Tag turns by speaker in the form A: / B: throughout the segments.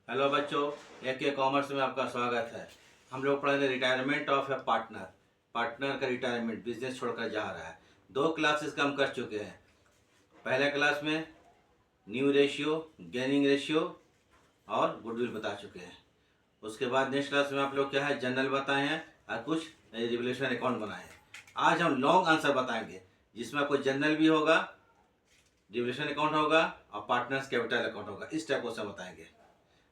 A: Hello बच्चों, AK commerce में आपका स्वागत है। हम लोग पढ़ रहे retirement of A partner. Partner का रिटायरमेंट, बिजनेस छोड़कर जा रहा है। 2 क्लासेस का हम कर चुके हैं। पहले क्लास में न्यू रेशियो, गेनिंग रेशियो और गुडविल बता चुके हैं। उसके बाद नेक्स्ट क्लास में आप लोग क्या है, जनरल बताए हैं और कुछ रिवोल्यूशन अकाउंट बनाए हैं। आज हम लॉन्ग आंसर बताएंगे जिसमें आपको जनरल भी होगा, रिवोल्यूशन अकाउंट होगा और पार्टनर्स कैपिटल अकाउंट होगा। इस टाइप को बताएंगे,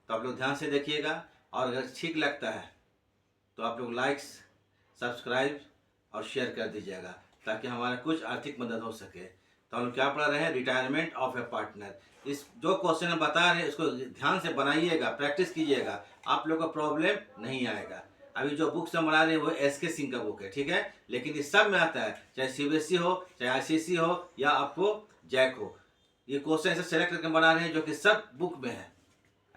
A: तो आप लोग ध्यान से देखिएगा। और अगर ठीक लगता है तो आप लोग लाइक्स, सब्सक्राइब और शेयर कर दीजिएगा ताकि हमारा कुछ आर्थिक मदद हो सके। तो हम लोग क्या पढ़ रहे हैं, रिटायरमेंट ऑफ ए पार्टनर। इस जो क्वेश्चन हम बता रहे हैं इसको ध्यान से बनाइएगा, प्रैक्टिस कीजिएगा, आप लोग का प्रॉब्लम नहीं आएगा। अभी जो बुक्स हम बना रहे हैं वो SK सिंह का बुक है, ठीक है। लेकिन इस सब में आता है, चाहे CBSE हो, चाहे ICSE हो या आपको जैक हो। ये क्वेश्चन ऐसे सेलेक्ट करके बना रहे हैं जो कि सब बुक में है।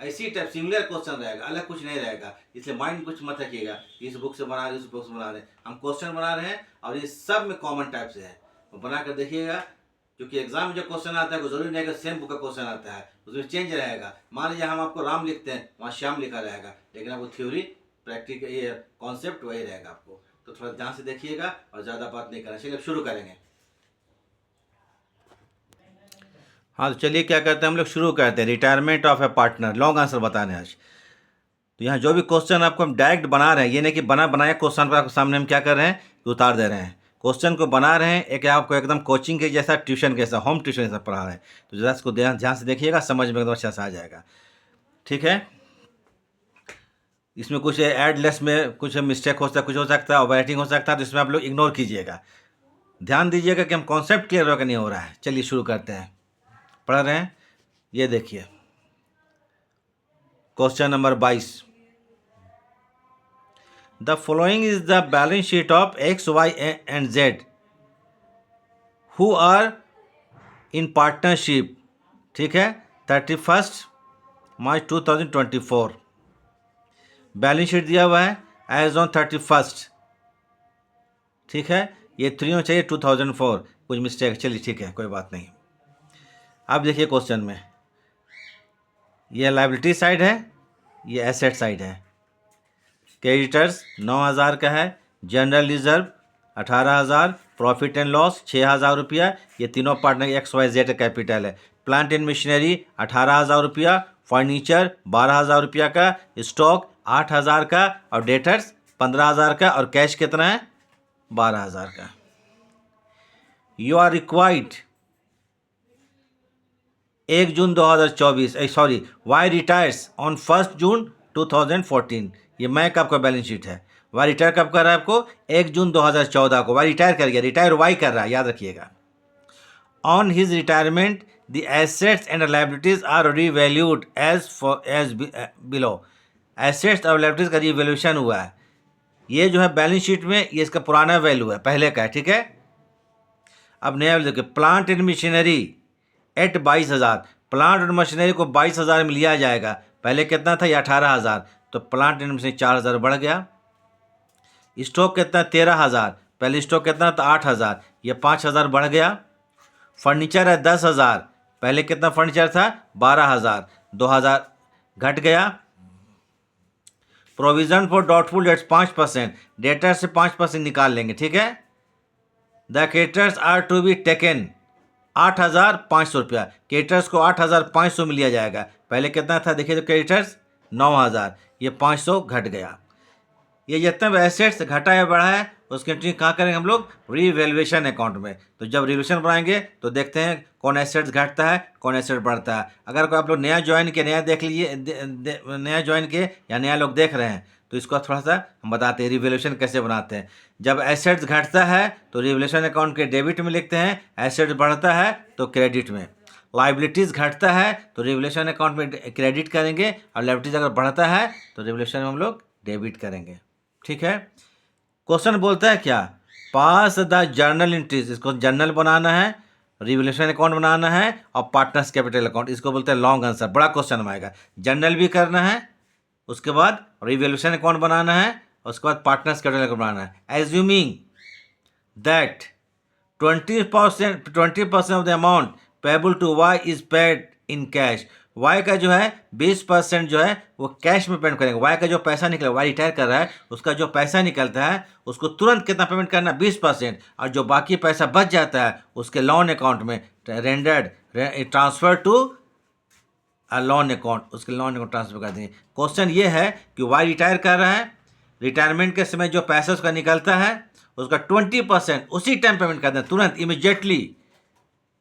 A: ऐसी टाइप सिमिलर क्वेश्चन रहेगा, अलग कुछ नहीं रहेगा। इसलिए माइंड कुछ मत रखिएगा इस बुक से बना रहे, इस बुक से बना रहे। हम क्वेश्चन बना रहे हैं और ये सब में कॉमन टाइप से है, वो बना कर देखिएगा। क्योंकि एग्जाम में जो क्वेश्चन आता है वो जरूरी नहीं है कि सेम बुक का क्वेश्चन आता है, उसमें चेंज रहेगा। मान लीजिए हम आपको राम लिखते हैं, वहाँ श्याम लिखा रहेगा, लेकिन आपको थ्योरी, प्रैक्टिकल, ये कॉन्सेप्ट वही रहेगा आपको। तो थोड़ा ध्यान से देखिएगा और ज़्यादा बात नहीं करना। चलिए अब शुरू करेंगे। हाँ, तो चलिए क्या करते हैं, हम लोग शुरू करते हैं retirement of A partner. Long answer बताने आज। तो यहाँ जो भी क्वेश्चन आपको हम डायरेक्ट बना रहे हैं, ये नहीं कि बनाया क्वेश्चन को आपके सामने हम क्या कर रहे हैं, उतार दे रहे हैं। क्वेश्चन को बना रहे हैं, एक आपको एकदम कोचिंग के जैसा, ट्यूशन के जैसा, होम ट्यूशन जैसा पढ़ा रहे हैं। तो जरा इसको ध्यान से देखिएगा, समझ में एकदम अच्छा से आ जाएगा, ठीक है। इसमें कुछ एडलेस में कुछ मिस्टेक हो सकता है, कुछ हो सकता है, ओवर राइटिंग हो सकता है, तो इसमें आप लोग इग्नोर कीजिएगा। ध्यान दीजिएगा कि हम कॉन्सेप्ट क्लियर हो कि नहीं हो रहा है। चलिए शुरू करते हैं, पढ़ रहे हैं। ये देखिए question number 22। The following is the balance sheet of X, Y and Z who are in partnership, ठीक है, 31 मार्च 2024। बैलेंस शीट दिया हुआ है एज ऑन 31, ठीक है। ये 3 होना चाहिए 2004, कुछ मिस्टेक, चलिए ठीक है, कोई बात नहीं। अब देखिए क्वेश्चन में, ये लायबिलिटी साइड है, ये एसेट साइड है। क्रेडिटर्स 9,000 का है, general reserve 18,000, profit and loss 6,000 रुपया। ये तीनों पार्टनर XYZ का कैपिटल है। प्लांट एंड मशीनरी 18,000 रुपया, फर्नीचर 12,000 रुपया का, स्टॉक 8,000 का और डेटर्स 15,000 का, और कैश कितना है 12,000 का। You are required 1 June 2024, sorry, Y retires on 1 June 2014। ये मैं का आपका बैलेंस शीट है। वाई रिटायर कब कर रहा है आपको, 1 जून 2014 को। वाई रिटायर कर गया, रिटायर वाई कर रहा है, याद रखिएगा। On his retirement the assets and liabilities are revalued as below. Assets और लायबिलिटीज का रिवैल्यूएशन हुआ है। ये जो है बैलेंस शीट में, ये इसका पुराना वैल्यू है, पहले का है, ठीक है। अब नया वैल्यू देखिए, plant and machinery at 22,000। Plant और मशीनरी को 22,000 में लिया जाएगा। पहले कितना था, ये 18,000, तो प्लांट एंड मशीनरी 4,000 बढ़ गया। स्टॉक कितना, 13,000, पहले स्टॉक कितना था 8,000, ये 5,000 बढ़ गया। फर्नीचर है 10,000, पहले कितना फर्नीचर था 12,000, 2,000 घट गया। Provision for doubtful debts 5%, debtor से 5% निकाल लेंगे, ठीक है। The creditors are to be taken 8,500 रुपया। क्रेडिटर्स को 8,500 में लिया जाएगा। पहले कितना था देखिए, तो क्रेडिटर्स 9,000, ये 500 घट गया। ये जितना भी एसेट्स घटा है बढ़ा है, उसकी एंट्री कहाँ करेंगे हम लोग, रीवैल्यूएशन अकाउंट में। तो जब रिवैल्यूएशन बनाएंगे तो देखते हैं कौन एसेट्स घटता है, कौन एसेट बढ़ता है। अगर कोई आप लोग नया ज्वाइन किए, नया देख लीजिए, नया ज्वाइन किए या नया लोग देख रहे हैं, तो इसको थोड़ा सा हम बताते हैं रिवैल्यूएशन कैसे बनाते हैं। जब एसेट्स घटता है तो रिवैल्यूएशन अकाउंट के डेबिट में लिखते हैं, एसेट्स बढ़ता है तो क्रेडिट में। लाइबिलिटीज़ घटता है तो रिवैल्यूएशन अकाउंट में क्रेडिट करेंगे, और लाइबिलिटीज़ अगर बढ़ता है तो रिवैल्यूएशन में हम लोग डेबिट करेंगे, ठीक है। क्वेश्चन बोलता है क्या, पास द जर्नल एंट्रीज। इसको जर्नल बनाना है, रिवैल्यूएशन अकाउंट बनाना है और पार्टनर्स कैपिटल अकाउंट, इसको बोलते हैं लॉन्ग आंसर। बड़ा क्वेश्चन आएगा, जर्नल भी करना है, उसके बाद रिवैल्यूएशन अकाउंट बनाना है, उसके बाद पार्टनर्स कैपिटल अकाउंट बनाना है। Assuming that 20% of the amount payable to Y is paid in cash. Y का जो है 20% जो है वो कैश में पेमेंट करेंगे। वाई का जो पैसा निकला, वाई रिटायर कर रहा है, उसका जो पैसा निकलता है उसको तुरंत कितना पेमेंट करना, 20%। और जो बाकी पैसा बच जाता है उसके लोन अकाउंट में rendered transfer to loan account, उसके लोन अकाउंट ट्रांसफर कर देंगे। क्वेश्चन ये है कि वाई रिटायर कर रहा है, रिटायरमेंट के समय जो पैसा उसका निकलता है उसका 20% उसी टाइम पेमेंट कर दें, तुरंत इमीडिएटली।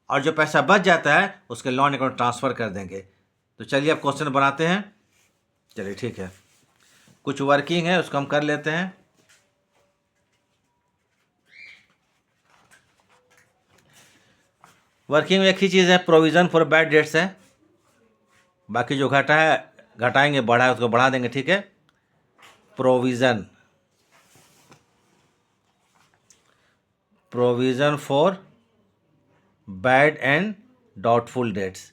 A: और जो पैसा बच जाता है उसके लोन अकाउंट ट्रांसफ़र कर देंगे। तो चलिए अब क्वेश्चन बनाते हैं। चलिए ठीक है, कुछ वर्किंग है उसको हम कर लेते हैं। वर्किंग में एक ही चीज़ है, प्रोविज़न फॉर बैड डेट्स है। बाकी जो घटा है घटाएंगे, बढ़ा है उसको बढ़ा देंगे, ठीक है। Provision for bad and doubtful debts,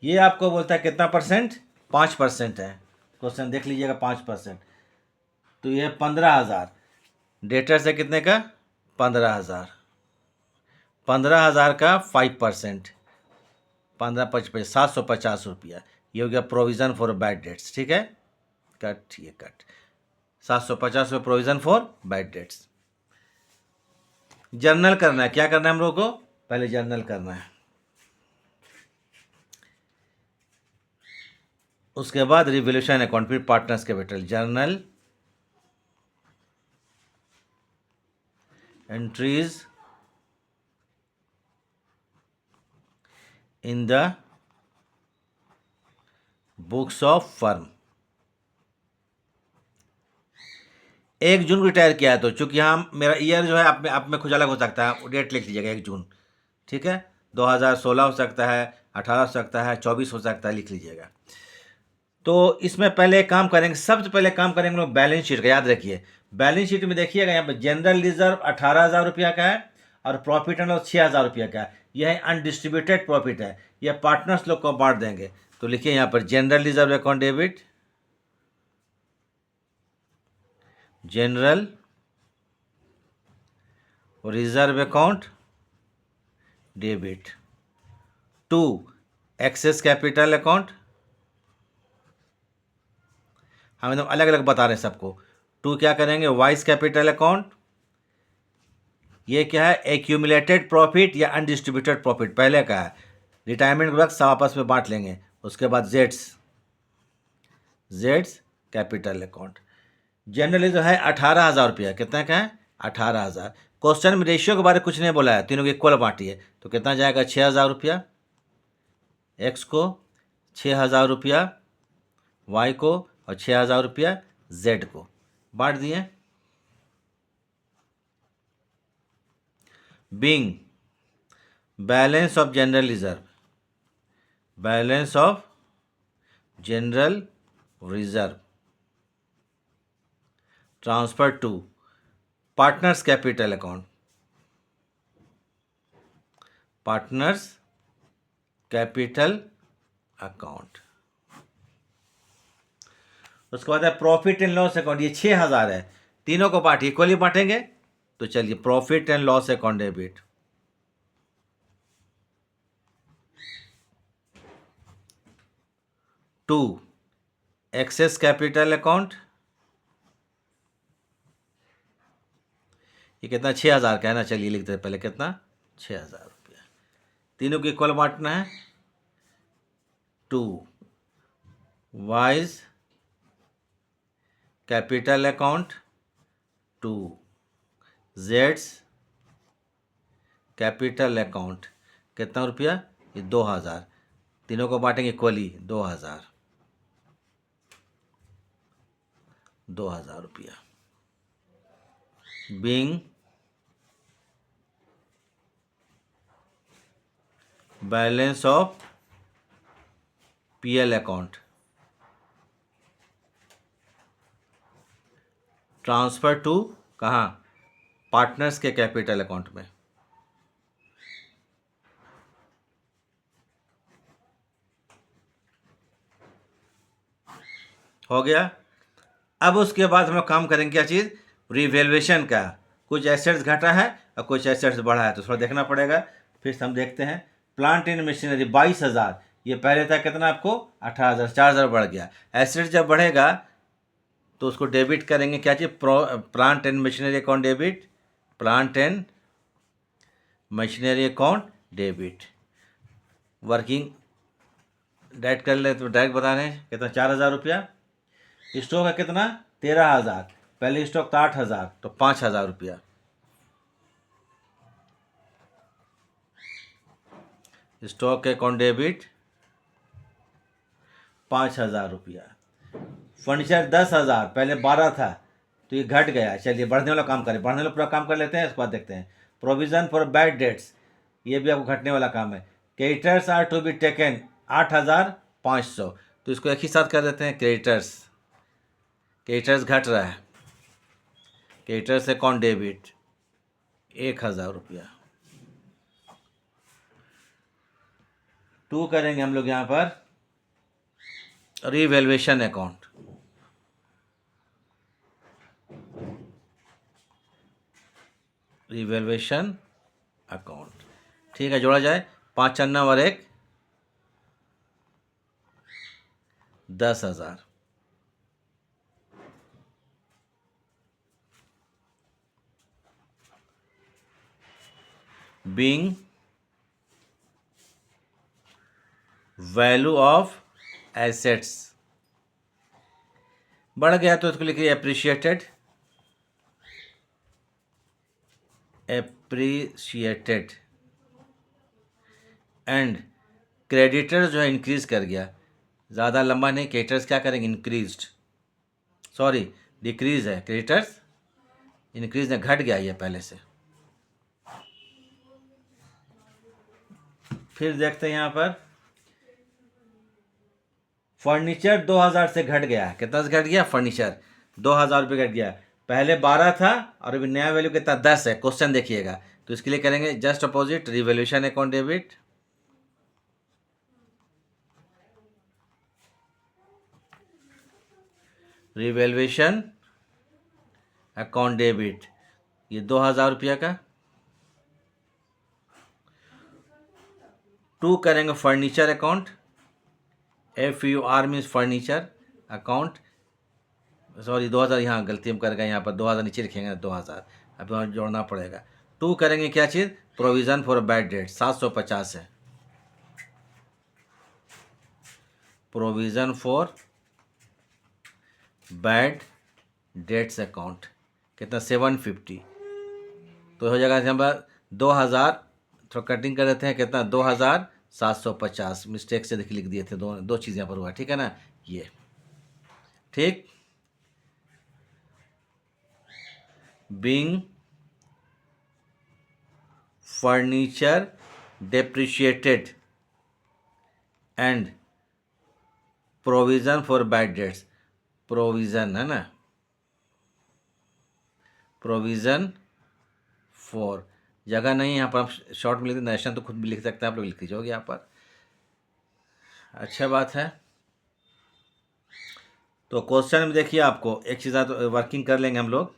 A: ये आपको बोलता है कितना परसेंट, 5% है। क्वेश्चन देख लीजिएगा, 5%। तो ये 15,000, डेटर्स है कितने का, 15,000। 15,000 का 5%, 15×5 750 रुपया, ये हो गया प्रोविज़न फॉर बैड डेट्स, ठीक है। कट, ये कट 750 रुपये provision for bad dates. Journal करना है, क्या करना है हम लोग को, पहले जर्नल करना है, उसके बाद रिवोल्यूशन अकाउंट, फिर partners capital. Journal entries in the books of firm. 1 जून को रिटायर किया है, तो चूंकि यहाँ मेरा ईयर जो है आप में खुद अलग हो सकता है, डेट लिख लीजिएगा 1 जून, ठीक है। 2016 हो सकता है, 18 हो सकता है, 24 हो सकता है, लिख लीजिएगा। तो इसमें पहले काम करेंगे, सबसे पहले काम करेंगे लोग बैलेंस शीट का। याद रखिए, बैलेंस शीट में देखिएगा यहाँ पर जनरल रिजर्व 18,000 रुपया का है और प्रॉफिट एंड लॉस 6,000 रुपया का है। यह अनडिस्ट्रीब्यूटेड प्रॉफिट है, यह पार्टनर्स लोग को बांट देंगे। तो लिखिए यहाँ पर general reserve account debit, general reserve account debit to excess capital account. हम एकदम अलग अलग बता रहे हैं सबको। टू क्या करेंगे, वाइस कैपिटल अकाउंट, ये क्या है, एक्यूमुलेटेड प्रॉफिट या अनडिस्ट्रीब्यूटेड प्रॉफिट पहले का है, रिटायरमेंट के वक्त सब आपस में बांट लेंगे। उसके बाद जेड्स कैपिटल अकाउंट। जनरली जो है 18,000 रुपया, कितना का है, 18,000। क्वेश्चन में रेशियो के बारे में कुछ नहीं बोला है, तीनों को इक्वल बांटिए, तो कितना जाएगा, 6,000 रुपया एक्स को, 6,000 रुपया वाई को और 6,000 रुपया जेड को बांट दिए। Being balance of general reserve, balance of general reserve transfer to partners capital account, partners capital account. उसके बाद है प्रॉफिट एंड लॉस अकाउंट, ये 6,000 है, तीनों को बांट इक्वली बांटेंगे। तो चलिए profit and loss account debit to excess capital account, ये कितना, 6,000 का है ना। चलिए लिखते हैं पहले, कितना, 6,000 रुपया, तीनों को इक्वल बांटना है। To Y's capital account to जेड्स कैपिटल अकाउंट, कितना रुपया, ये 2,000, तीनों को बांटेंगे इक्वली, 2,000 रुपया। Being balance of PL account transfer to कहाँ, पार्टनर्स के कैपिटल अकाउंट में। हो गया। अब उसके बाद हम लोग काम करेंगे क्या चीज़, रिवैल्यूएशन का। कुछ एसेट्स घटा है और कुछ एसेट्स बढ़ा है, तो थोड़ा देखना पड़ेगा। फिर हम देखते हैं, प्लांट एंड मशीनरी 22,000, ये पहले था कितना आपको 18,000, 4,000 बढ़ गया। एसेट जब बढ़ेगा तो उसको डेबिट करेंगे, क्या चीज़, plant and machinery account debit, plant and machinery account debit. Working direct कर ले तो डायरेक्ट बता रहे हैं कितना, 4,000 रुपया। स्टॉक है कितना, 13,000, पहले स्टॉक था 8,000 तो 5,000 रुपया। स्टॉक अकाउंट डेबिट 5,000 रुपया। फर्नीचर 10,000, पहले 12 था तो ये घट गया। चलिए बढ़ने वाला काम करें, बढ़ने वाला पूरा काम कर लेते हैं, इसके बाद देखते हैं। प्रोविजन फॉर बैड डेट्स, ये भी आपको घटने वाला काम है। Creditors are to be taken 8,500, तो इसको एक ही साथ कर देते हैं। क्रेडिटर्स, क्रेडिटर्स घट रहा है, क्रेडिटर्स अकाउंट डेबिट 1,000 रुपया। टू करेंगे हम लोग यहाँ पर रीवैल्यूएशन अकाउंट, रीवैल्यूएशन अकाउंट, ठीक है, जोड़ा जाए। 5 चन्ना और 1 10,000। बीइंग वैल्यू ऑफ एसेट्स बढ़ गया तो इसको लिखिए एप्रिशिएटेड, एप्रिशिएटेड। एंड क्रेडिटर्स जो है इंक्रीज कर गया, ज़्यादा लंबा नहीं, क्रेडिटर्स क्या करेंगे, इंक्रीज्ड, सॉरी डिक्रीज है, क्रेडिटर्स इंक्रीज है, घट गया ये पहले से। फिर देखते हैं यहाँ पर फर्नीचर 2,000 से घट गया। कितना से घट गया, फर्नीचर 2,000 रुपये घट गया। पहले 12 था और अभी नया वैल्यू कितना 10 है। क्वेश्चन देखिएगा, तो इसके लिए करेंगे just opposite, revaluation account debit, revaluation account debit, ये 2,000 रुपया का। टू करेंगे furniture account, FUR means furniture account, sorry 2,000 यहाँ गलती हम कर गए, यहाँ पर 2,000 नीचे लिखेंगे 2,000, अब यहाँ जोड़ना पड़ेगा। टू करेंगे क्या चीज़, प्रोविज़न फॉर बैड डेट 750 है, provision for bad dates account कितना 750, तो हो जाएगा नंबर 2,000, थोड़ा कटिंग कर देते हैं, कितना 2,750, मिस्टेक से लिख दिए थे, दो चीज़ यहाँ पर हुआ, ठीक है ना, ये ठीक। Being furniture depreciated and provision for bad dates, provision है ना, प्रोविज़न फॉर, जगह नहीं यहाँ पर, आप शॉर्ट में लिख नेशन तो खुद भी लिख सकते हैं, आप लोग लिख दीजिए यहाँ पर, अच्छा बात है। तो क्वेश्चन में देखिए, आपको एक चीज़ तो वर्किंग कर लेंगे हम लोग।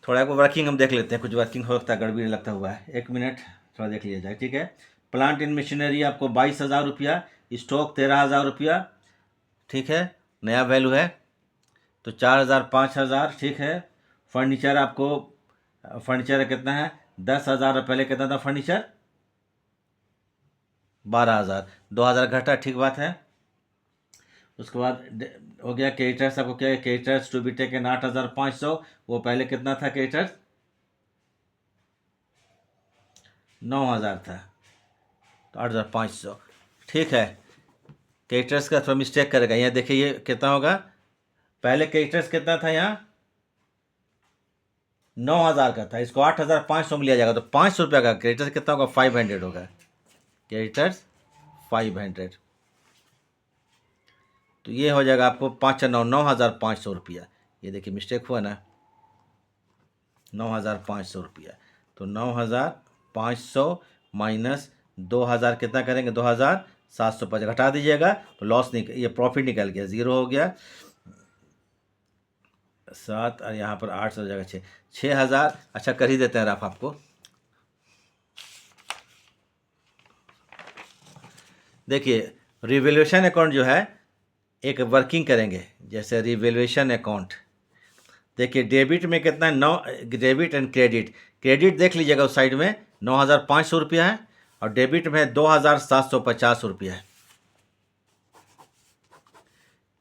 A: थोड़ा को वर्किंग हम देख लेते हैं, कुछ वर्किंग हो सकता है, गड़बड़ी लगता हुआ है, 1 मिनट थोड़ा देख लिया जाए, ठीक है। प्लांट इन मशीनरी आपको 22,000 रुपया, स्टॉक 13,000 रुपया, ठीक है, नया वैल्यू है तो 4,000 5,000, ठीक है। फर्नीचर आपको, फर्नीचर कितना है 10,000, पहले कितना था फर्नीचर 12,000, 2,000 घटा, ठीक बात है। उसके बाद हो गया क्रेडिटर्स, आपको क्या है, क्रेडिटर्स टू बी टेकन 8,500, वो पहले कितना था क्रेडिटर्स 9,000 था, तो 8,500, ठीक है। क्रेडिटर्स का थोड़ा मिस्टेक करेगा, यहाँ देखिए ये कितना होगा, पहले क्रेडिटर्स कितना था यहाँ 9,000 का था, इसको 8,500 में लिया जाएगा, तो 500 रुपये का क्रेडिटर्स कितना होगा 500 होगा, क्रेडिटर्स 500, तो ये हो जाएगा आपको 5 9 रुपया। ये देखिए मिस्टेक हुआ ना, 9,500 रुपया। तो 9,500 माइनस 2,000 कितना करेंगे, 2,750 घटा दीजिएगा तो लॉस ये प्रॉफिट निकल गया, 0 हो गया। 7 और यहाँ पर 800 हो जाएगा 6,000। अच्छा कर ही देते हैं रफ आपको। देखिए रिवैल्यूएशन अकाउंट जो है एक वर्किंग करेंगे, जैसे रिवैल्यूएशन अकाउंट। देखिए डेबिट में कितना है, 9, डेबिट एंड क्रेडिट। क्रेडिट देख लीजिएगा उस साइड में 9,500 रुपया है और डेबिट में 2,750 रुपया है।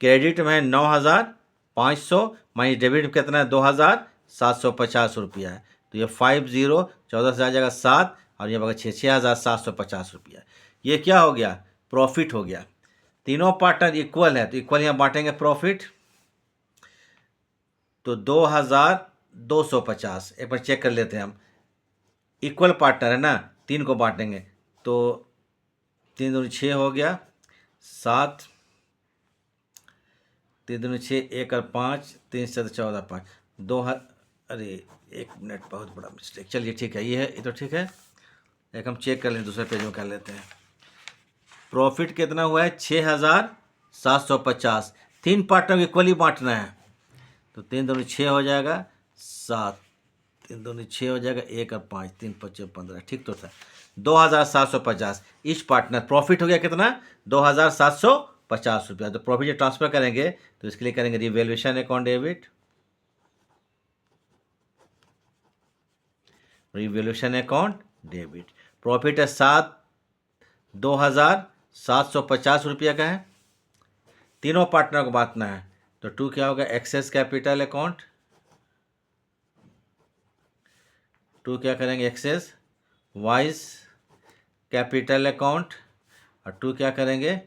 A: क्रेडिट में 9,500 माइनस डेबिट में कितना है, 2,750 रुपया है। तो ये 50 14 से आ जाएगा 7 और ये बगा 6,750 रुपया। ये क्या हो गया, प्रॉफिट हो गया। तीनों पार्टनर इक्वल है तो इक्वल यहाँ बांटेंगे प्रॉफिट। तो 2,250 एक बार चेक कर लेते हैं हम, इक्वल पार्टनर है ना, 3 को बांटेंगे तो 3 दूनी 6 हो गया, 7 3 दूनी 6, 1 और 5, 3 से 14 5 2 अरे 1 मिनट, बहुत बड़ा मिस्टेक। चलिए ठीक है, ये है, ये तो ठीक है। एक हम चेक कर लें, दूसरे पेज में कर लेते हैं। प्रॉफिट कितना हुआ है, 6,750। 3 पार्टनर को इक्वली बांटना है तो 3 दूनी 6 हो जाएगा, 7 3 दूनी 6 हो जाएगा, 1 और 5 3 5 15, ठीक तो था। 2,750 ईच पार्टनर। प्रॉफिट हो गया कितना, 2,750 रुपया। तो प्रॉफिट जब ट्रांसफर करेंगे तो इसके लिए करेंगे revaluation account debit, revaluation account debit. Profit है 2,750 रुपया का है, तीनों पार्टनर को बांटना है तो 2 क्या होगा, एक्सेस कैपिटल अकाउंट। 2 क्या करेंगे, एक्सेस वाइज कैपिटल अकाउंट और 2 क्या करेंगे,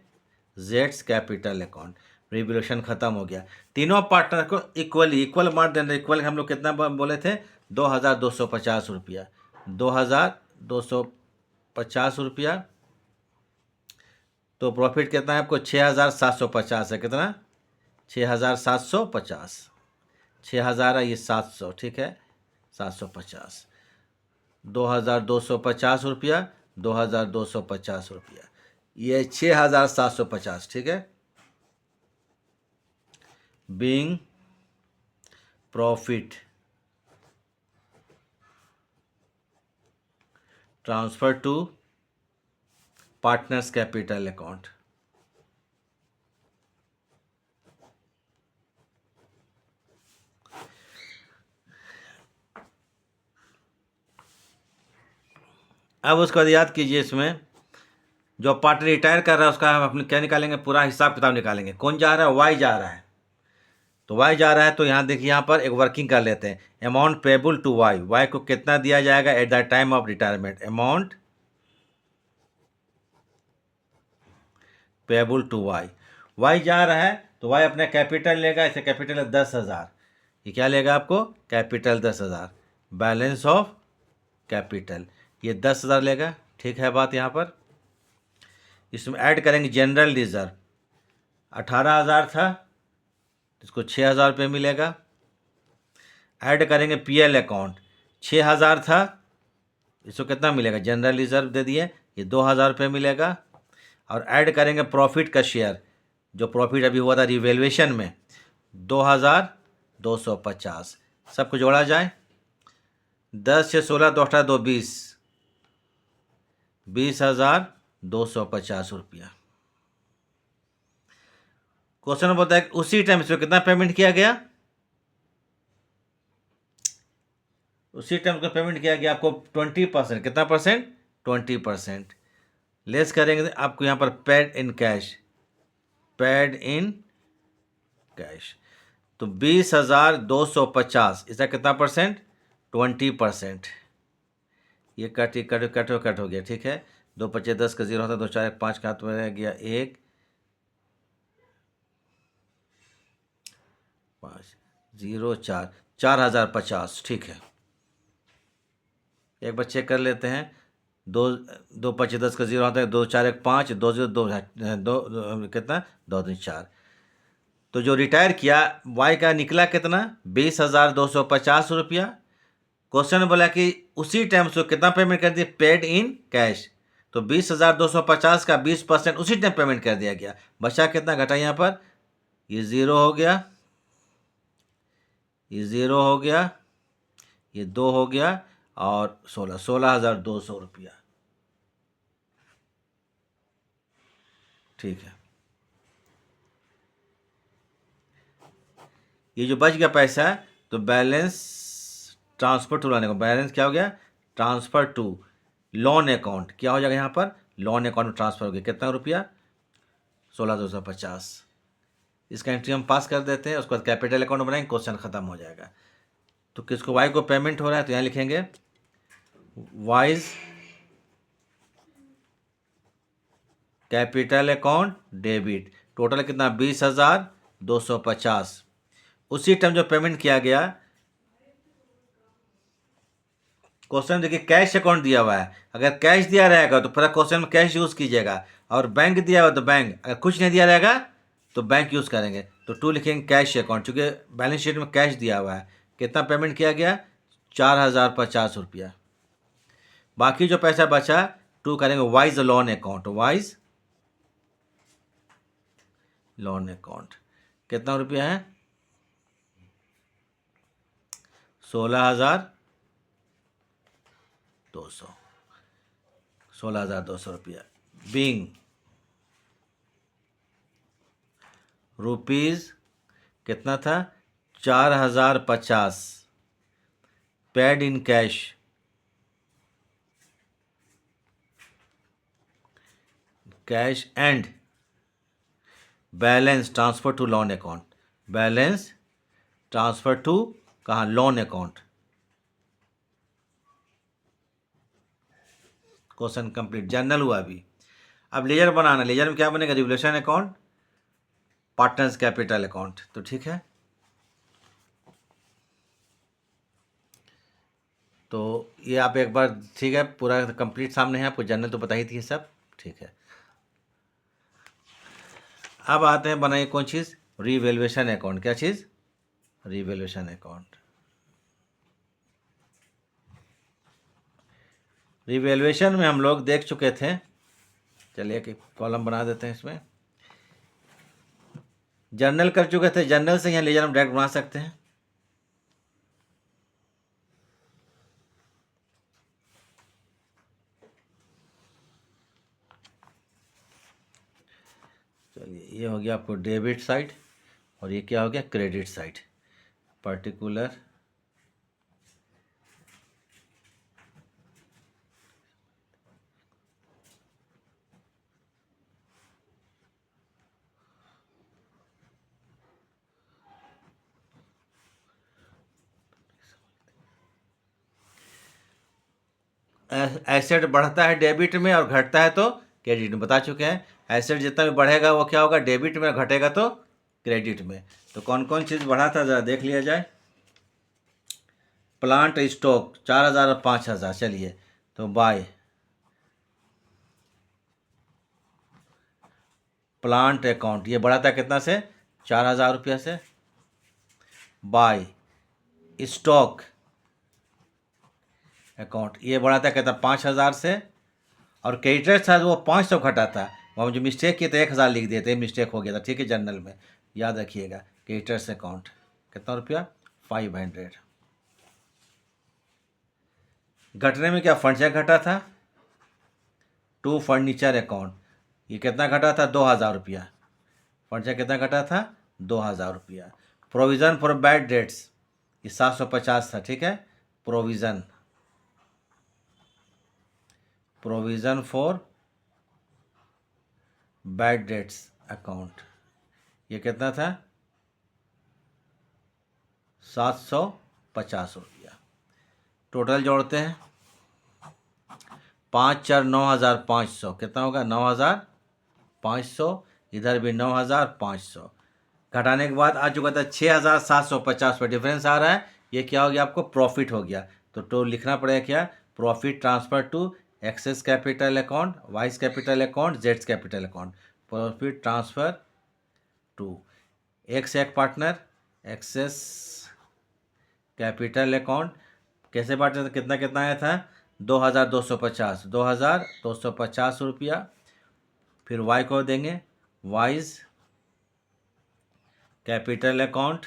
A: जेड्स कैपिटल अकाउंट। रिवैल्यूएशन खत्म हो गया। तीनों पार्टनर को इक्वल बांट देना। इक्वल हम लोग कितना बोले थे, 2,250 रुपया, 2,250 रुपया। तो प्रॉफिट कितना है आपको, 6,750 है। कितना, 6,750, 6,000 है, ये 700, ठीक है, 750, 2,250 रुपया, 2,250 रुपया, ये 6,750, ठीक है। Being profit transfer to partners capital account. अब उसके बाद याद कीजिए, इसमें जो पार्टनर रिटायर कर रहा है उसका हम अपने क्या निकालेंगे, पूरा हिसाब किताब निकालेंगे। कौन जा रहा है, वाई जा रहा है। तो वाई जा रहा है तो यहाँ देखिए, यहाँ पर एक वर्किंग कर लेते हैं। Amount payable to Y, Y को कितना दिया जाएगा at the time of retirement. Amount payable to Y, Y जा रहा है तो वाई अपना कैपिटल लेगा। इसे कैपिटल है 10,000, ये क्या लेगा आपको, कैपिटल 10,000। बैलेंस ऑफ कैपिटल ये 10,000 लेगा, ठीक है बात। यहाँ पर इसमें ऐड करेंगे जनरल रिजर्व, 18,000 था, इसको 6,000 रुपये मिलेगा। ऐड करेंगे पीएल अकाउंट, 6,000 था, इसको कितना मिलेगा, जनरल रिजर्व दे दिए, ये 2,000 रुपये मिलेगा। और ऐड करेंगे प्रॉफिट का शेयर, जो प्रॉफिट अभी हुआ था रिवैल्यूएशन में, 2,250। सबको जोड़ा जाए, 10 से 16 2 18 2 20, 20,250 रुपया। क्वेश्चन में बोलता है उसी टाइम इसमें कितना पेमेंट किया गया, उसी टाइम का पेमेंट किया गया आपको 20%। कितना परसेंट, 20%। लेस करेंगे तो आपको यहाँ पर paid in cash, paid in cash. तो 20,250, इसका कितना परसेंट, 20%। ये कट हो गया, ठीक है। 2 25 10 का 0 होता है, 2 4 1 5 का हाथ में रह गया 1 5 0 4, 4,050, ठीक है। एक बार चेक कर लेते हैं। 2 25 10 का 0 होता है, 2 4 1 5, 2 0 2 2 कितना, 2 3 4। तो जो रिटायर किया वाई का निकला कितना 20,250 रुपया। क्वेश्चन बोला कि उसी टाइम से कितना पेमेंट कर दिया पेड इन कैश, तो 20,250 का 20% उसी टाइम पेमेंट कर दिया गया। बचा कितना घटा यहाँ पर, ये ज़ीरो हो गया, ये ज़ीरो हो गया, ये 2 हो गया और 16,200 रुपया। ठीक है, ये जो बच गया पैसा तो बैलेंस ट्रांसफ़र टू लाने को, बैलेंस क्या हो गया ट्रांसफ़र टू लोन अकाउंट, क्या हो जाएगा यहाँ पर लोन अकाउंट में ट्रांसफ़र हो गया कितना रुपया 16,250। इसका एंट्री हम पास कर देते हैं, उसके बाद कैपिटल अकाउंट बनाएंगे, क्वेश्चन ख़त्म हो जाएगा। तो किसको वाई को पेमेंट हो रहा है तो यहाँ लिखेंगे wise capital account debit, total कितना 20,250। उसी टाइम जो पेमेंट किया गया, क्वेश्चन देखिए कैश अकाउंट दिया हुआ है, अगर कैश दिया रहेगा तो पूरा क्वेश्चन में कैश यूज़ कीजिएगा, और बैंक दिया हुआ तो बैंक, अगर कुछ नहीं दिया रहेगा तो बैंक यूज़ करेंगे। तो 2 लिखेंगे कैश अकाउंट, चूँकि बैलेंस शीट में कैश दिया हुआ है। कितना पेमेंट किया गया 4,050 रुपया। बाकी जो पैसा बचा 2 करेंगे wise loan account, wise loan account कितना रुपया है 16,200, 16,200 रुपया। बीइंग रुपीज़ कितना था 4,050 paid in cash, cash and balance transfer to loan account, balance transfer to कहाँ loan account. Question complete, journal हुआ अभी। अब लेजर बनाना, लेजर में क्या बनेगा revaluation account, partners capital account. तो ठीक है, तो ये आप एक बार ठीक है पूरा कंप्लीट सामने है आपको, जर्नल तो पता ही थी सब। ठीक है, अब आते हैं बनाइए कौन चीज़ रिवैल्यूएशन अकाउंट, क्या चीज़ रिवैल्यूएशन अकाउंट। रिवैल्यूएशन में हम लोग देख चुके थे, चलिए कि कॉलम बना देते हैं इसमें। जर्नल कर चुके थे, जर्नल से यहाँ लेजर हम डायरेक्ट बना सकते हैं। चलिए, ये हो गया आपको डेबिट साइड और ये क्या हो गया क्रेडिट साइड। पर्टिकुलर एसेट बढ़ता है डेबिट में और घटता है तो क्रेडिट में, बता चुके हैं। एसेट जितना भी बढ़ेगा वो क्या होगा डेबिट में, घटेगा तो क्रेडिट में। तो कौन कौन चीज़ बढ़ा था ज़रा देख लिया जाए। प्लांट स्टॉक 4,000 और 5,000, चलिए तो बाय प्लांट अकाउंट, ये बढ़ा था कितना से 4,000 रुपया से। बाय स्टॉक अकाउंट, ये बढ़ा था कितना 5,000 से, और क्रेडिटर था वो 500 घटा था, वहाँ जो मिस्टेक किए थे 1,000 लिख दिए थे, मिस्टेक हो गया था। ठीक है, जर्नल में याद रखिएगा। क्रेडिटर्स अकाउंट कितना रुपया 500। घटने में क्या फर्नीचर घटा था, टू फर्नीचर अकाउंट, ये कितना घटा था 2,000 रुपया। फर्नीचर कितना घटा था 2,000 रुपया। प्रोविज़न फॉर बैड डेट्स ये 750 था। ठीक है, provision for bad dates account ये कितना था 750 रुपया। टोटल जोड़ते हैं 5 4 9,500, कितना होगा 9,500, इधर भी 9,500। घटाने के बाद आ चुका था 6,750 पर डिफरेंस आ रहा है, ये क्या हो गया आपको प्रॉफिट हो गया। तो लिखना पड़ेगा क्या profit transfer to excess capital account, Y's capital account, जेड्स capital account. Profit transfer to एक से एक पार्टनर, एक्सेस कैपिटल अकाउंट। कैसे पार्टनर, कितना कितना आया था, 2250, 2250 रुपया। फिर वाई को देंगे wise capital account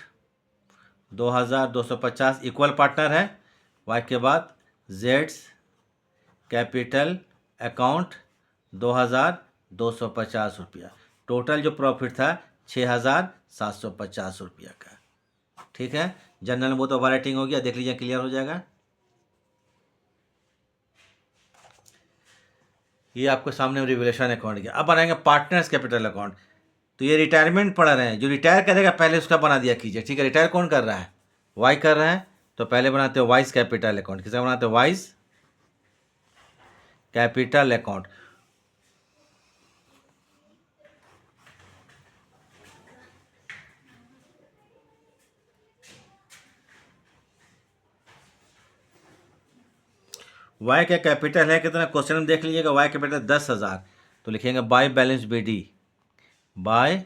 A: 2250 equal partner है। वाई के बाद जेड्स कैपिटल अकाउंट 2250 रुपया। टोटल जो प्रॉफिट था 6750 रुपया का। ठीक है, जनरल में वो तो राइटिंग हो गया, देख लीजिए क्लियर हो जाएगा। ये आपके सामने रिवोल्यूशन अकाउंट किया। अब बनाएंगे पार्टनर्स कैपिटल अकाउंट। तो ये रिटायरमेंट पढ़ रहे हैं, जो रिटायर करेगा पहले उसका बना दिया कीजिए। ठीक है, रिटायर कौन कर रहा है, वाई कर रहा है, तो पहले बनाते हो वाइज कैपिटल अकाउंट। किसका बनाते हो, वाइज कैपिटल अकाउंट। वाई का कैपिटल है कितना, क्वेश्चन में देख लीजिएगा। वाई कैपिटल 10,000, तो लिखेंगे by balance B D, by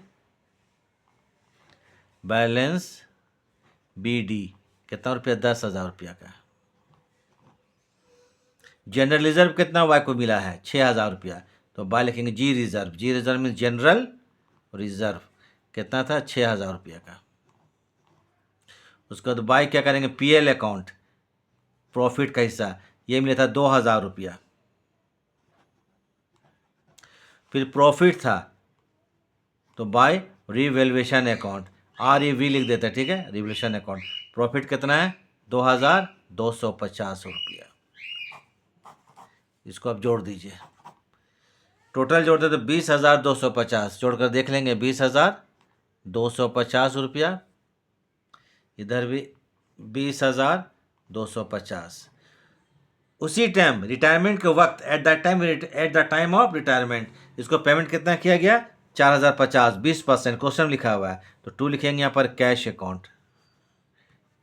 A: balance B D कितना रुपया, 10,000 रुपया का। जनरल रिजर्व कितना वाई को मिला है, 6,000 रुपया, तो बाय लिखेंगे जी रिजर्व। जी रिजर्व में जनरल रिजर्व कितना था, 6,000 रुपया का। उसके बाद बाय क्या करेंगे, पीएल अकाउंट प्रॉफिट का हिस्सा, ये मिला था 2,000 रुपया। फिर प्रॉफिट था तो by revaluation account, R A V लिख देते हैं। ठीक है, रिवैल्यूएशन अकाउंट प्रॉफिट कितना है, 2,250 रुपया। इसको आप जोड़ दीजिए, टोटल जोड़ते तो 20,250, जोड़कर देख लेंगे 20,250 रुपया। इधर भी 20,250। उसी टाइम रिटायरमेंट के वक्त, eight the time of retirement, इसको पेमेंट कितना किया गया, 4,050, 20%। क्वेश्चन लिखा हुआ है तो 2 लिखेंगे यहाँ पर। कैश अकाउंट,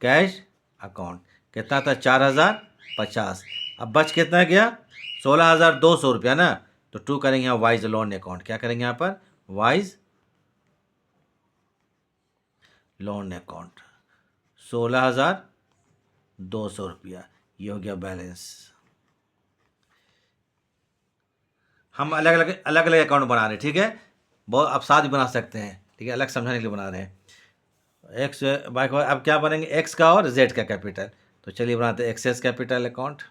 A: कैश अकाउंट कितना था, 4,050। अब बच कितना गया, 16,200 रुपया ना, तो 2 करेंगे यहाँ वाइज लोन अकाउंट। क्या करेंगे यहाँ पर, वाइज लोन अकाउंट 16,200 रुपया। ये हो गया बैलेंस। हम अलग अलग अकाउंट बना रहे हैं। ठीक है, बहुत आप साथ भी बना सकते हैं। ठीक है, अलग समझाने के लिए बना रहे हैं। एक्स बाय, अब क्या बनेंगे, एक्स का और जेड का कैपिटल। तो चलिए बनाते हैं एक्सेस कैपिटल अकाउंट।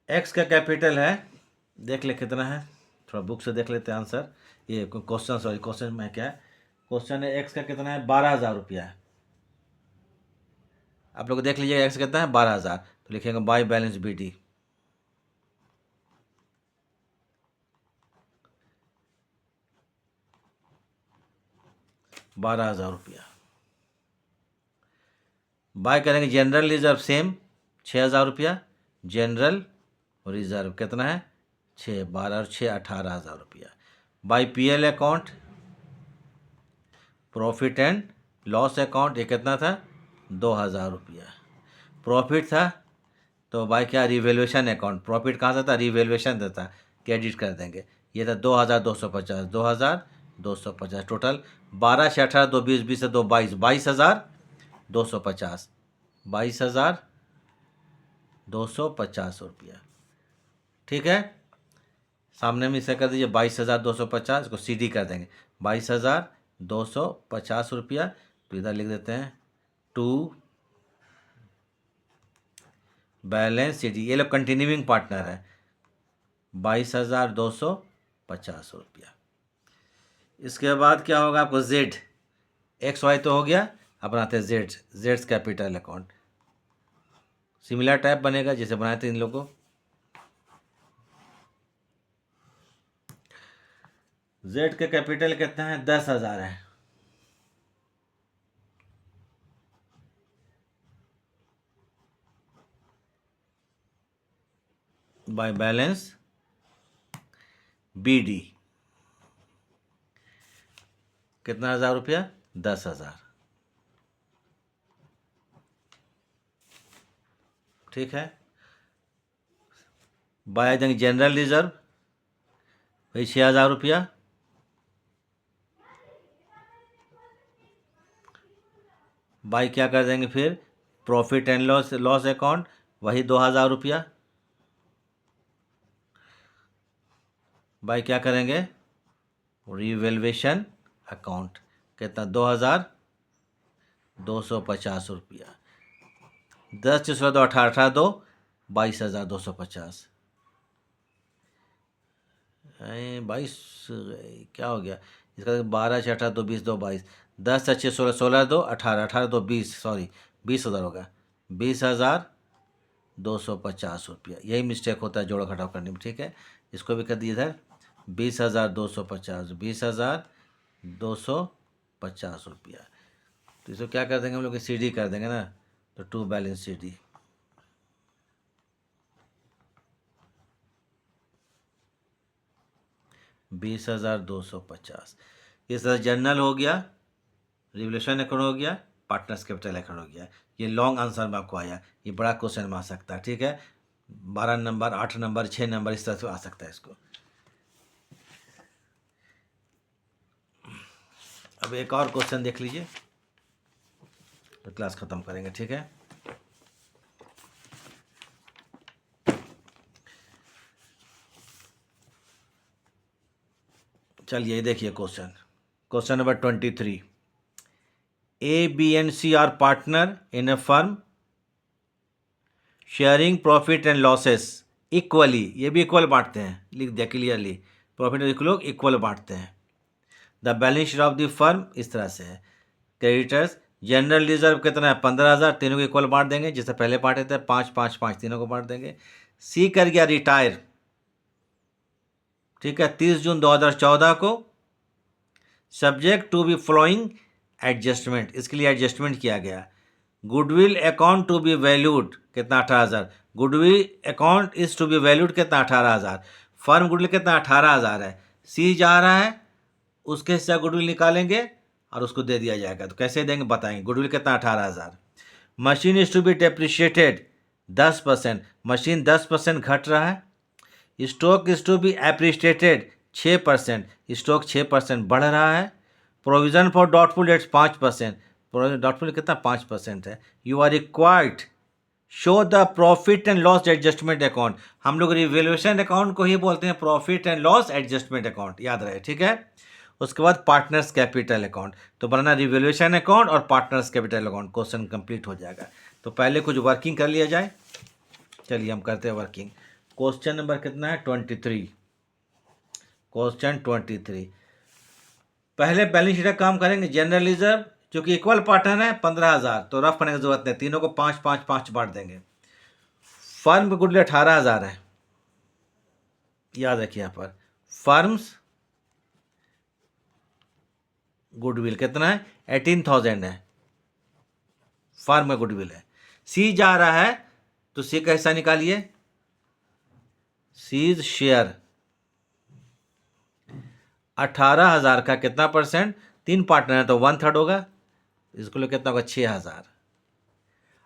A: एक्स का कैपिटल है, देख ले कितना है, थोड़ा बुक से देख लेते हैं आंसर। ये क्वेश्चन, सॉरी क्वेश्चन में क्या है, क्वेश्चन है एक्स का कितना है, 12,000 रुपया है। आप लोग देख लीजिएगा एक्स कितना है, 12,000, तो लिखेंगे by balance B D, ₹12,000। By करेंगे जनरल रिजर्व सेम 6,000 रुपया। जनरल रिजर्व कितना है, 6, 12 और 6, 18,000 रुपया। By PL account profit and loss account, ये कितना था, 2,000 रुपया प्रॉफिट था। तो बाय क्या, रिवैल्यूएशन अकाउंट, प्रॉफिट कहाँ से था, रिवैल्यूएशन देता, क्रेडिट कर देंगे। ये था 2,250, 2,250 टोटल। 12 से 18, 2 20, 20 से 2 22, 22,250, 22,250 रुपया। ठीक है, सामने में इसे कर दीजिए 22,250, इसको सीडी कर देंगे 22,250 रुपया। तो इधर लिख देते हैं टू बैलेंस सीडी, ये लोग कंटिन्यूइंग पार्टनर है, 22,250 रुपया। इसके बाद क्या होगा आपको, जेड, एक्स वाई तो हो गया, अब बनाते हैं Z, Jades capital account. Similar type बनेगा जैसे बनाए थे इन लोगों को। जेड का कैपिटल कितना है, 10,000 है। बाय बैलेंस बी डी कितना, 1,000 रुपया, 10,000। ठीक है। बाय देंगे जनरल रिजर्व वही 6,000 रुपया। बाई क्या कर देंगे फिर profit and loss loss account वही 2,000 रुपया। बाई क्या करेंगे रिवेल्वेशन अकाउंट कितना 2,250 रुपया। 10 से 16 दो 18 18 दो 22,250। 22 क्या हो गया इसका 12 से 18 दो 20 दो 22। 10 अच्छे 16 16 दो 18 18 दो 20 सॉरी 20,000 होगा 20,250 रुपया। यही मिस्टेक होता है जोड़ घटाव करने में। ठीक है इसको भी कर दिए इधर 20,250 20,250 रुपया। तो इसको क्या कर देंगे हम लोग CD कर देंगे ना तो टू बैलेंस CD 20,250। इस तरह जनरल हो गया, रिवोल्यूशन अकाउंट हो गया, पार्टनर्स कैपिटल अकाउंट हो गया। ये लॉन्ग आंसर में आपको आया, ये बड़ा क्वेश्चन में आ सकता है। ठीक है 12 नंबर 8 नंबर 6 नंबर इस तरह से आ सकता है इसको। अब एक और क्वेश्चन देख लीजिए तो क्लास खत्म करेंगे। ठीक है चलिए देखिए question number 23। A, B and C are partner in a firm sharing profit and losses equally. ये भी इक्वल बांटते हैं, लिख दिया क्लियरली, प्रॉफिट लोग इक्वल बांटते हैं। The balance sheet of the firm इस तरह से है। क्रेडिटर्स जनरल रिजर्व कितना है 15,000, तीनों को इक्वल बांट देंगे जैसे पहले बांटे थे 5 5 5 तीनों को बांट देंगे। सी कर गया रिटायर, ठीक है 30 जून 2014 को, subject to be following adjustment, इसके लिए एडजस्टमेंट किया गया। Goodwill account to be valued कितना 18,000, goodwill account is to be valued कितना 18,000, फर्म गुडविल कितना 18,000 है। सी जा रहा है उसके हिस्सा गुडविल निकालेंगे और उसको दे दिया जाएगा। तो कैसे देंगे बताएंगे। गुडविल कितना 18,000। Machine is to be depreciated 10%, machine 10% घट रहा है। Stock is to be appreciated 6%, stock 6% बढ़ रहा है। Provision for doubtful debts 5%, doubtful कितना 5% है। You are required show the profit and loss adjustment account, हम लोग रिवैल्यूएशन अकाउंट को ही बोलते हैं profit and loss adjustment account, याद रहे। ठीक है उसके बाद पार्टनर्स कैपिटल अकाउंट, तो बनाना रिवैल्यूएशन अकाउंट और partners capital account, question complete हो जाएगा। तो पहले कुछ वर्किंग कर लिया जाए। चलिए हम करते हैं वर्किंग। क्वेश्चन नंबर कितना है 23, क्वेश्चन 23। पहले बैलेंस शीट का काम करेंगे। जनरल रिजर्व जो कि इक्वल पार्टनर है 15,000, तो रफ करने की जरूरत नहीं, तीनों को 5 5 5 बांट देंगे। फर्म की गुडविल 18,000 है, याद रखिए यहाँ पर फर्म्स गुडविल कितना है 18,000 है, फर्म में गुडविल है। सी जा रहा है तो सी का हिस्सा निकालिए, सीज शेयर 18,000 का कितना परसेंट, 3 पार्टनर है तो 1/3 होगा, इसको लिए कितना होगा 6,000।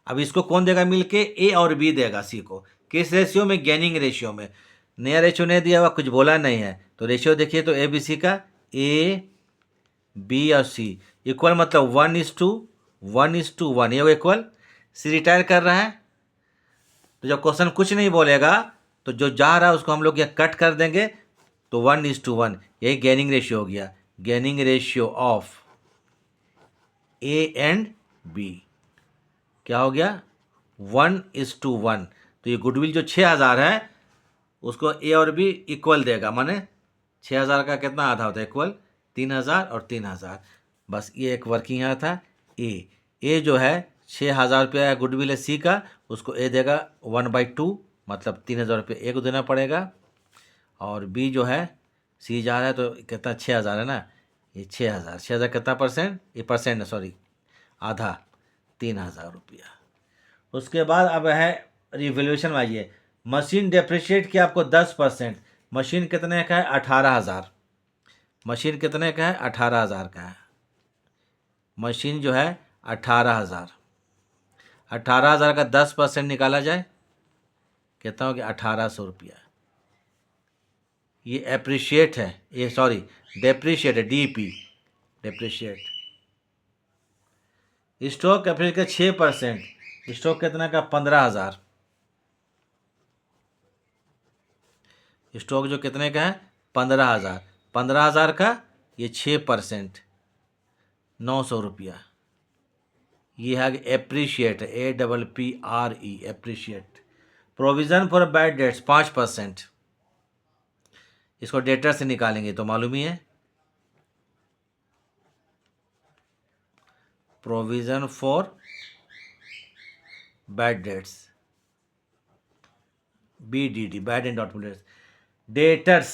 A: अब इसको कौन देगा मिलके, ए और बी देगा सी को। किस रेशियो में, गेनिंग रेशियो में। नया रेशियो नहीं दिया हुआ, कुछ बोला नहीं है, तो रेशियो देखिए तो ए बी सी का, ए बी और सी इक्वल मतलब 1:1:1, ये इक्वल। सी रिटायर कर रहा है तो जब क्वेश्चन कुछ नहीं बोलेगा तो जो जा रहा है उसको हम लोग यहाँ कट कर देंगे तो 1:1, यही गेनिंग रेशियो हो गया। Gaining ratio of A and B क्या हो गया 1:1। तो ये गुडविल जो 6,000 है उसको ए और बी इक्वल देगा, माने 6,000 का कितना आधा होता है इक्वल 3,000 और 3,000। बस ये एक वर्किंग यहाँ था। ए जो है 6,000 रुपया गुडविल है सी का, उसको ए देगा 1/2 मतलब 3,000 रुपये ए को देना पड़ेगा। और बी जो है सी जा रहा है तो कितना 6,000 है ना, ये 6,000 कितना परसेंट, ये परसेंट है सॉरी, आधा 3,000 रुपया। उसके बाद अब है रिवैल्यूएशन आइए। मशीन डेप्रिशिएट किया आपको 10%, मशीन कितने का है 18,000, मशीन कितने का है 18,000 का है। मशीन जो है 18,000 का 10% निकाला जाए कितना हो गया 1800 रुपया। ये एप्रिशिएट है, ये सॉरी डेप्रिशिएट है, डीपी डेप्रिशिएट। स्टॉक कैपिटल का 6%, स्टॉक कितना का 15,000। स्टॉक जो कितने का है 15,000, 15,000 का ये 6%, 900 रुपया। ये है appreciate, APPRE appreciate. Provision for bad debts 5%, इसको डेटर से निकालेंगे तो मालूम ही है। Provision for bad debts, BDD, bad and doubt debts. Debtors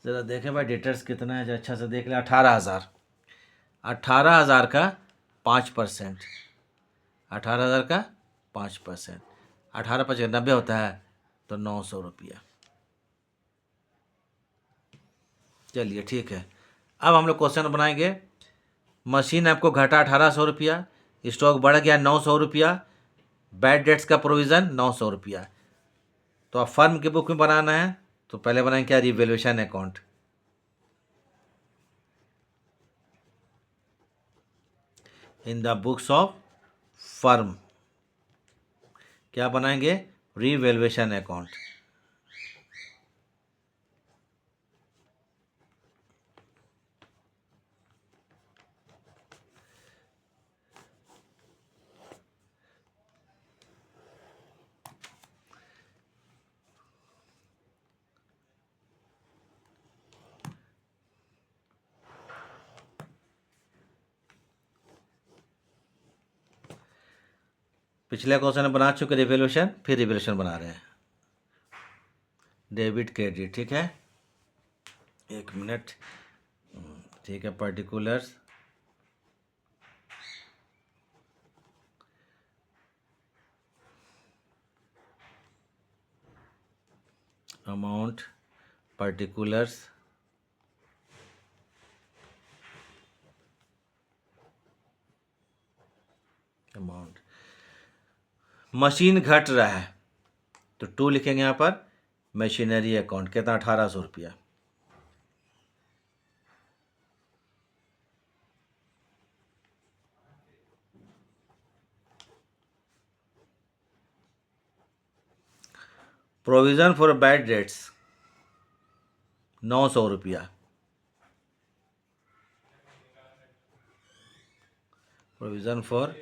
A: ज़रा देखें भाई, डेटर्स कितना है, अच्छा से देख लें। 18,000, 18,000 का 5%, 18,000 का 5%, 18×5 होता है तो 900 रुपया। चलिए ठीक है, अब हम लोग क्वेश्चन बनाएंगे। मशीन आपको घटा 1800 रुपया, स्टॉक बढ़ गया 900 रुपया, बैड डेट्स का प्रोविज़न 900 रुपया। तो अब फर्म की बुक में बनाना है, तो पहले बनाएंगे क्या, revaluation account. In the books of firm क्या बनाएंगे, रिवैल्यूएशन अकाउंट। पिछले क्वेश्चन बना चुके रिवैल्यूएशन, फिर रिवैल्यूएशन बना रहे हैं। डेबिट क्रेडिट, ठीक है, एक मिनट, ठीक है। Particulars, amount, particulars, amount. Machine घट रहा है तो 2 लिखेंगे यहाँ पर। मशीनरी अकाउंट कितना 1800 रुपया। प्रोविज़न फॉर बैड डेट्स 900 रुपया। Provision for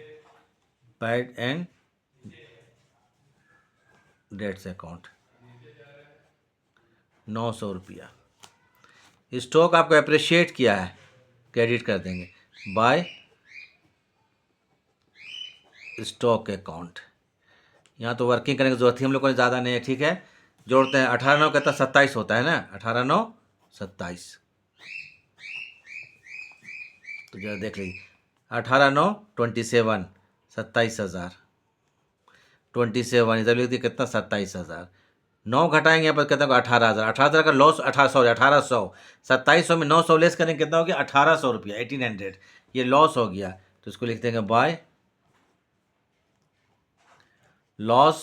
A: bad and dates account 900 रुपया। स्टॉक आपको अप्रिशिएट किया है, क्रेडिट कर देंगे बाय स्टॉक अकाउंट। यहाँ तो वर्किंग करने की जरूरत ही हम लोग को ज़्यादा नहीं है, ठीक है। जोड़ते हैं, 18×9 कहता 27 होता है ना, 18×9 27। तो जरा देख लीजिए, 18×9 27, 27,000। 27 इधर लिख दिया कितना 27,000। 9 घटाएंगे यहाँ पर कितना 18,000। 18,000 का लॉस 1800, 2700 में 900 लेस करेंगे कितना हो गया 1800 रुपया, 1800। ये लॉस हो गया तो इसको लिख देंगे by loss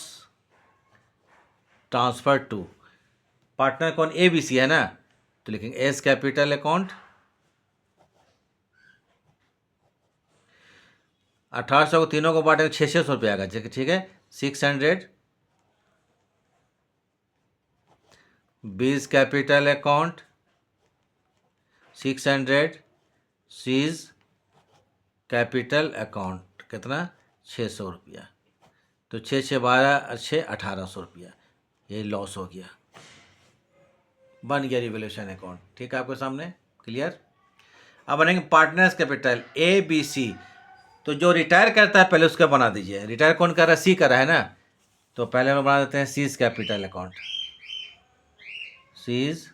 A: transfer to partner. कौन, ABC है ना, तो लिखेंगे एस कैपिटल अकाउंट। 1800 को तीनों को बांटेंगे 600 रुपये आएगा, ठीक है। 600 बीज capital account, 600 seize capital account कितना 600 रुपया। तो 6×6 = 12, 1800 रुपया। ये लॉस हो गया, बन गया रिवैल्यूएशन अकाउंट, ठीक है आपके सामने, क्लियर। अब बनेंगे पार्टनर्स कैपिटल ABC। तो जो रिटायर करता है पहले उसका बना दीजिए। रिटायर कौन कर रहा है, C कर रहा है ना, तो पहले हम बना देते हैं C's capital account. C's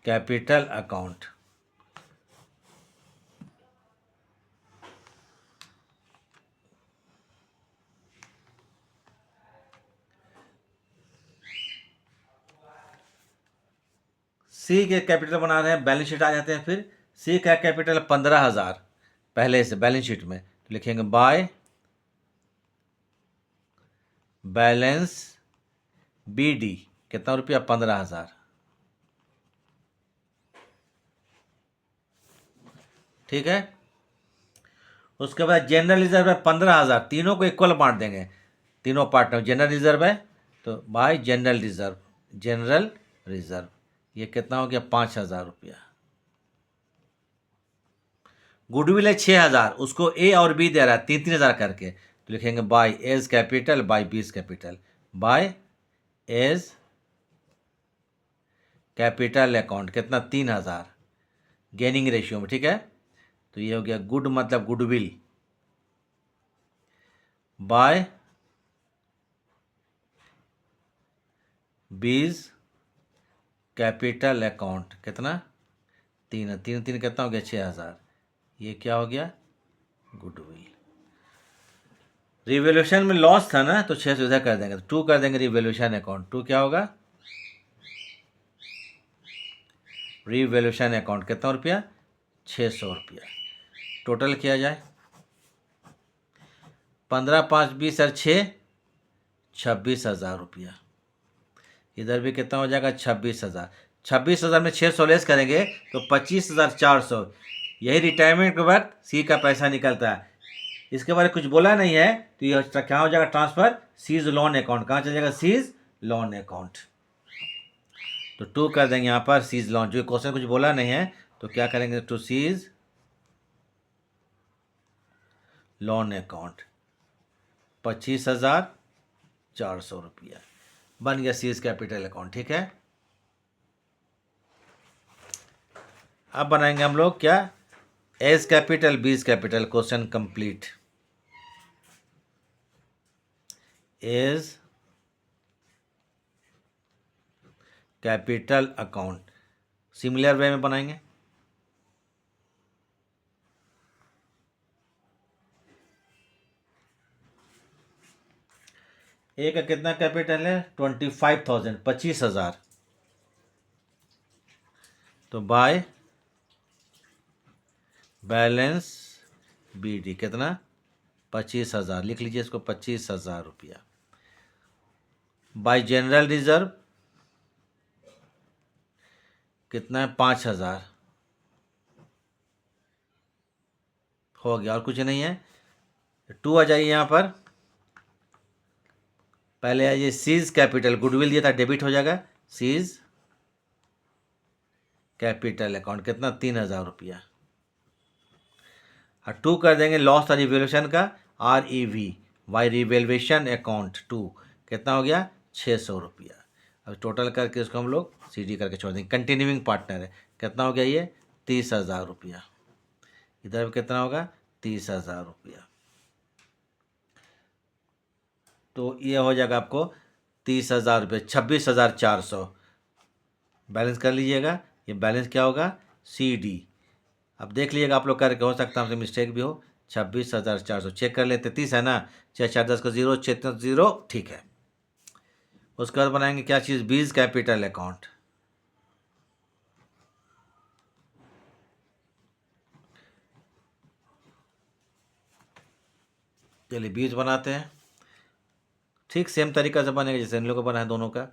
A: capital account. C के कैपिटल बना रहे हैं, बैलेंस शीट आ जाते हैं। फिर सी का कैपिटल 15,000 पहले से बैलेंस शीट में, तो लिखेंगे बाय बैलेंस BD कितना रुपया, 15,000। ठीक है। उसके बाद जनरल रिजर्व है 15,000, तीनों को इक्वल बांट देंगे, तीनों पार्टनर। जनरल रिजर्व है तो bye general reserve, general reserve ये कितना हो गया, 5,000 रुपया। गुडविल है 6,000, उसको ए और बी दे रहा है 3-3 हज़ार करके, तो लिखेंगे by A's capital by B's capital, by A's capital account कितना, 3,000 गेनिंग रेशियो में। ठीक है, तो ये हो गया गुड मतलब goodwill by B's capital account कितना, 3 कितना हो गया, 6,000। ये क्या हो गया, गुडविल। रिवोल्यूशन में लॉस था ना, तो 600 इधर कर देंगे, तो 2 कर देंगे रिवोल्यूशन अकाउंट। 2 क्या होगा, रिवोल्यूशन अकाउंट कितना रुपया, 600 रुपया। टोटल किया जाए, 15 5 20 और 6 26,000 रुपया। इधर भी कितना हो जाएगा, 26,000। 26,000 में 600 लेस करेंगे तो 25,400। यही रिटायरमेंट के वक्त सी का पैसा निकलता है। इसके बारे में कुछ बोला नहीं है, तो ये क्या हो जाएगा, ट्रांसफर सीज लोन अकाउंट। कहाँ चल जाएगा, सीज लोन अकाउंट। तो 2 कर देंगे यहाँ पर सीज लोन, जो क्वेश्चन कुछ बोला नहीं है, तो क्या करेंगे, टू सीज लोन अकाउंट 25,400 रुपया बन गया सीज कैपिटल अकाउंट। ठीक है, अब बनाएंगे हम लोग क्या, A's capital B's capital. Question complete. A's capital account similar way में बनाएंगे। ए का कितना कैपिटल है, 25,000, 25,000। तो बाय बैलेंस BD कितना, 25,000, लिख लीजिए इसको, 25,000 रुपया। बाय जनरल रिजर्व कितना है, 5,000 हो गया, और कुछ नहीं है। 2 आ जाइए यहाँ पर, पहले आइए सीज कैपिटल, गुडविल दिया था, डेबिट हो जाएगा, सीज कैपिटल अकाउंट कितना, 3,000 रुपया। और 2 कर देंगे लॉस और रिवोल्यूशन का, REV बाई रिवेल्वेशन अकाउंट 2 कितना हो गया, 600 रुपया। अब टोटल करके इसको हम लोग CD करके छोड़ देंगे। कंटिन्यूइंग पार्टनर है, कितना हो गया ये, 30,000 रुपया। इधर भी कितना होगा, 30,000 रुपया। तो ये हो जाएगा आपको 30,000 रुपये, 26,400 बैलेंस कर लीजिएगा। ये बैलेंस क्या होगा, CD। अब देख लीजिएगा आप लोग करके, हो सकता है हमसे मिस्टेक भी हो। 26,400 चेक कर लेते, 30 है ना, 6 4 10 का 0, 6 0, ठीक है। उसके बाद बनाएंगे क्या चीज़, बीज कैपिटल अकाउंट। चलिए बीज बनाते हैं, ठीक सेम तरीका से बनेगा जैसे इन लोगों का बना है दोनों का।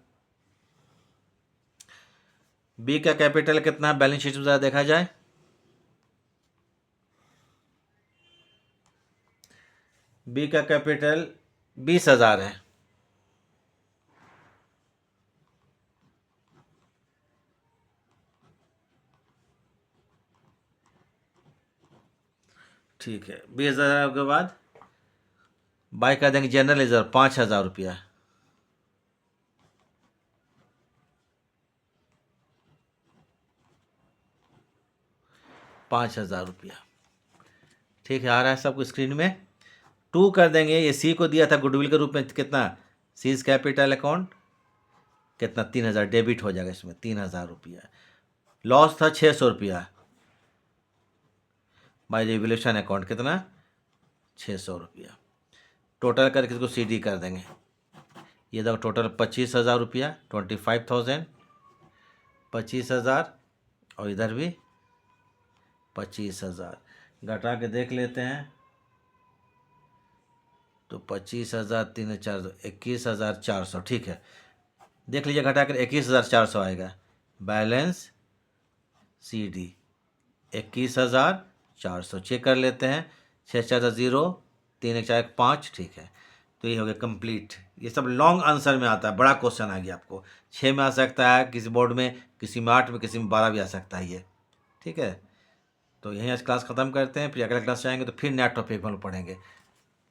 A: बी का कैपिटल कितना है, बैलेंस शीट में ज़रा देखा जाए। बी का कैपिटल 20,000 है। ठीक है, 20,000 के बाद बाई कर देंगे जनरल रिजर्व 5,000 रुपया। ₹5,000। ठीक है, आ रहा है सबको स्क्रीन में। 2 कर देंगे, ये सी को दिया था गुडविल के रूप में कितना, सीज कैपिटल अकाउंट कितना, 3,000 डेबिट हो जाएगा इसमें, 3,000 रुपया। लॉस था 600 रुपया बाई रिवोल्यूशन अकाउंट कितना, 600 रुपया। टोटल करके इसको CD कर देंगे। ये देखो टोटल 25,000 रुपया, 25,000, 25,000 और इधर भी 25,000। घटा के देख लेते हैं तो 25,300 21,400 ठीक है। देख लीजिए घटा कर 21,400 आएगा। बैलेंस CD 21,400 चेक कर लेते हैं। 6 4 0 3 1 4 1 5 ठीक है। तो ये हो गया कंप्लीट। ये सब लॉन्ग आंसर में आता है, बड़ा क्वेश्चन आ गया आपको। 6 में आ सकता है किसी बोर्ड में, किसी में 8 में, किसी में 12 भी आ सकता है ये। ठीक है, तो यहीं आज क्लास ख़त्म करते हैं, फिर अगला क्लास जाएंगे तो फिर नया टॉपिक हम पढ़ेंगे।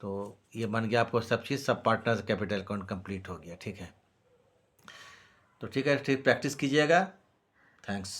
A: तो ये बन गया आपको सब चीज़, सब पार्टनर्स कैपिटल अकाउंट कंप्लीट हो गया। ठीक है, तो ठीक है, ठीक प्रैक्टिस कीजिएगा। थैंक्स।